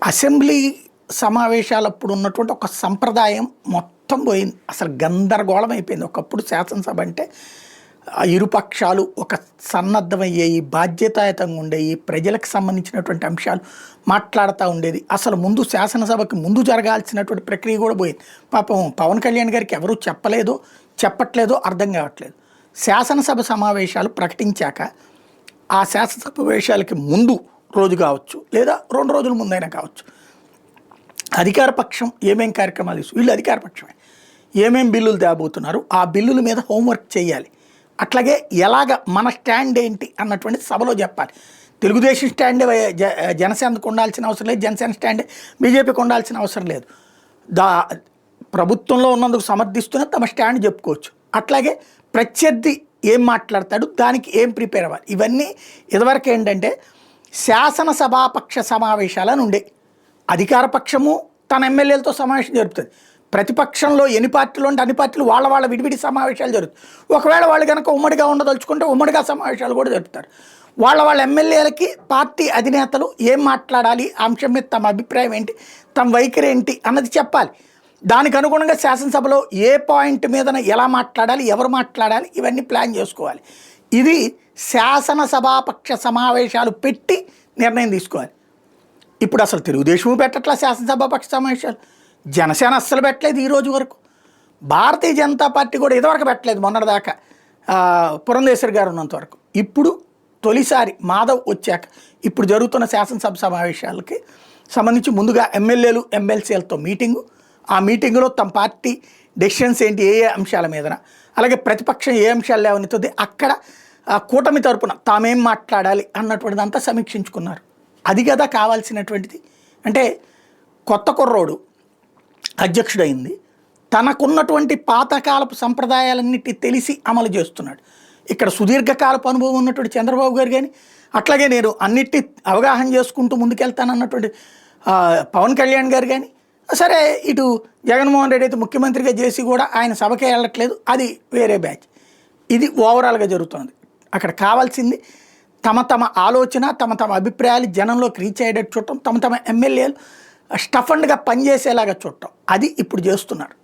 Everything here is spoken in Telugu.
అసెంబ్లీ సమావేశాలప్పుడు ఉన్నటువంటి ఒక సంప్రదాయం మొత్తం పోయింది. అసలు గందరగోళం అయిపోయింది. ఒకప్పుడు శాసనసభ అంటే ఇరుపక్షాలు ఒక సన్నద్ధమయ్యేయి, బాధ్యతాయుతంగా ఉండేవి, ప్రజలకు సంబంధించినటువంటి అంశాలు మాట్లాడుతూ ఉండేది. అసలు ముందు శాసనసభకి ముందు జరగాల్సినటువంటి ప్రక్రియ కూడా పోయింది. పాపం పవన్ కళ్యాణ్ గారికి ఎవరూ చెప్పట్లేదో అర్థం కావట్లేదు. శాసనసభ సమావేశాలు ప్రకటించాక ఆ శాసనసభ సమావేశాలకి ముందు రోజు కావచ్చు, లేదా 2 రోజుల ముందైనా కావచ్చు, అధికార పక్షం ఏమేం కార్యక్రమాలు వీళ్ళు అధికార పక్షమే ఏమేం బిల్లులు తేబోతున్నారు, ఆ బిల్లుల మీద హోంవర్క్ చేయాలి. అట్లాగే ఎలాగ మన స్టాండ్ ఏంటి అన్నటువంటి సభలో చెప్పాలి. తెలుగుదేశం స్టాండే జనసేనకు ఉండాల్సిన అవసరం లేదు, జనసేన స్టాండే బీజేపీకి ఉండాల్సిన అవసరం లేదు. ప్రభుత్వంలో ఉన్నందుకు సమర్థిస్తూనే తమ స్టాండ్ చెప్పుకోవచ్చు. అట్లాగే ప్రత్యర్థి ఏం మాట్లాడతాడు, దానికి ఏం ప్రిపేర్ అవ్వాలి. ఇవన్నీ ఇదివరకు ఏంటంటే శాసనసభాపక్ష సమావేశాలను ఉండే అధికార పక్షము తన ఎమ్మెల్యేలతో సమావేశం జరుపుతుంది. ప్రతిపక్షంలో ఎన్ని పార్టీలు ఉంటే అన్ని పార్టీలు వాళ్ళ విడివిడి సమావేశాలు జరుగుతాయి. ఒకవేళ వాళ్ళు కనుక ఉమ్మడిగా ఉండదలుచుకుంటే ఉమ్మడిగా సమావేశాలు కూడా జరుపుతారు. వాళ్ళ ఎమ్మెల్యేలకి పార్టీ అధినేతలు ఏం మాట్లాడాలి, అంశం మీద తమ అభిప్రాయం ఏంటి, తమ వైఖరి ఏంటి అన్నది చెప్పాలి. దానికి అనుగుణంగా శాసనసభలో ఏ పాయింట్ మీద ఎలా మాట్లాడాలి, ఎవరు మాట్లాడాలి, ఇవన్నీ ప్లాన్ చేసుకోవాలి. ఇది శాసనసభాపక్ష సమావేశాలు పెట్టి నిర్ణయం తీసుకోవాలి. ఇప్పుడు అసలు తెలుగుదేశం పెట్టట్లా శాసనసభాపక్ష సమావేశాలు, జనసేన అస్సలు పెట్టలేదు ఈ రోజు వరకు, భారతీయ జనతా పార్టీ కూడా ఇదివరకు పెట్టలేదు మొన్నటిదాకా పురంధేశ్వరి గారు ఉన్నంత వరకు. ఇప్పుడు తొలిసారి మాధవ్ వచ్చాక ఇప్పుడు జరుగుతున్న శాసనసభ సమావేశాలకి సంబంధించి ముందుగా ఎమ్మెల్యేలు ఎమ్మెల్సీలతో మీటింగు, ఆ మీటింగులో తమ పార్టీ డెసిషన్స్ ఏంటి, ఏ అంశాల మీదన, అలాగే ప్రతిపక్షం ఏ అంశాలు లేవనెత్తుంది, అక్కడ కూటమి తరపున తామేం మాట్లాడాలి అన్నటువంటిదంతా సమీక్షించుకున్నారు. అది కదా కావాల్సినటువంటిది. అంటే కొత్త కుర్రోడు అధ్యక్షుడైంది, తనకున్నటువంటి పాతకాలపు సంప్రదాయాలన్నిటి తెలిసి అమలు చేస్తున్నాడు. ఇక్కడ సుదీర్ఘకాలపు అనుభవం ఉన్నటువంటి చంద్రబాబు గారు కానీ, అట్లాగే నేను అన్నిటి అవగాహన చేసుకుంటూ ముందుకెళ్తానన్నటువంటి పవన్ కళ్యాణ్ గారు కానీ, సరే ఇటు జగన్మోహన్ రెడ్డి అయితే ముఖ్యమంత్రిగా చేసి కూడా ఆయన సభకే వెళ్ళట్లేదు, అది వేరే బ్యాచ్. ఇది ఓవరాల్గా జరుగుతుంది. అక్కడ కావాల్సింది తమ ఆలోచన, తమ అభిప్రాయాలు జనంలోకి రీచ్ అయ్యేటట్టు చూడటం, తమ ఎమ్మెల్యేలు స్టఫండ్గా పనిచేసేలాగా చూడటం. అది ఇప్పుడు చేస్తున్నారు.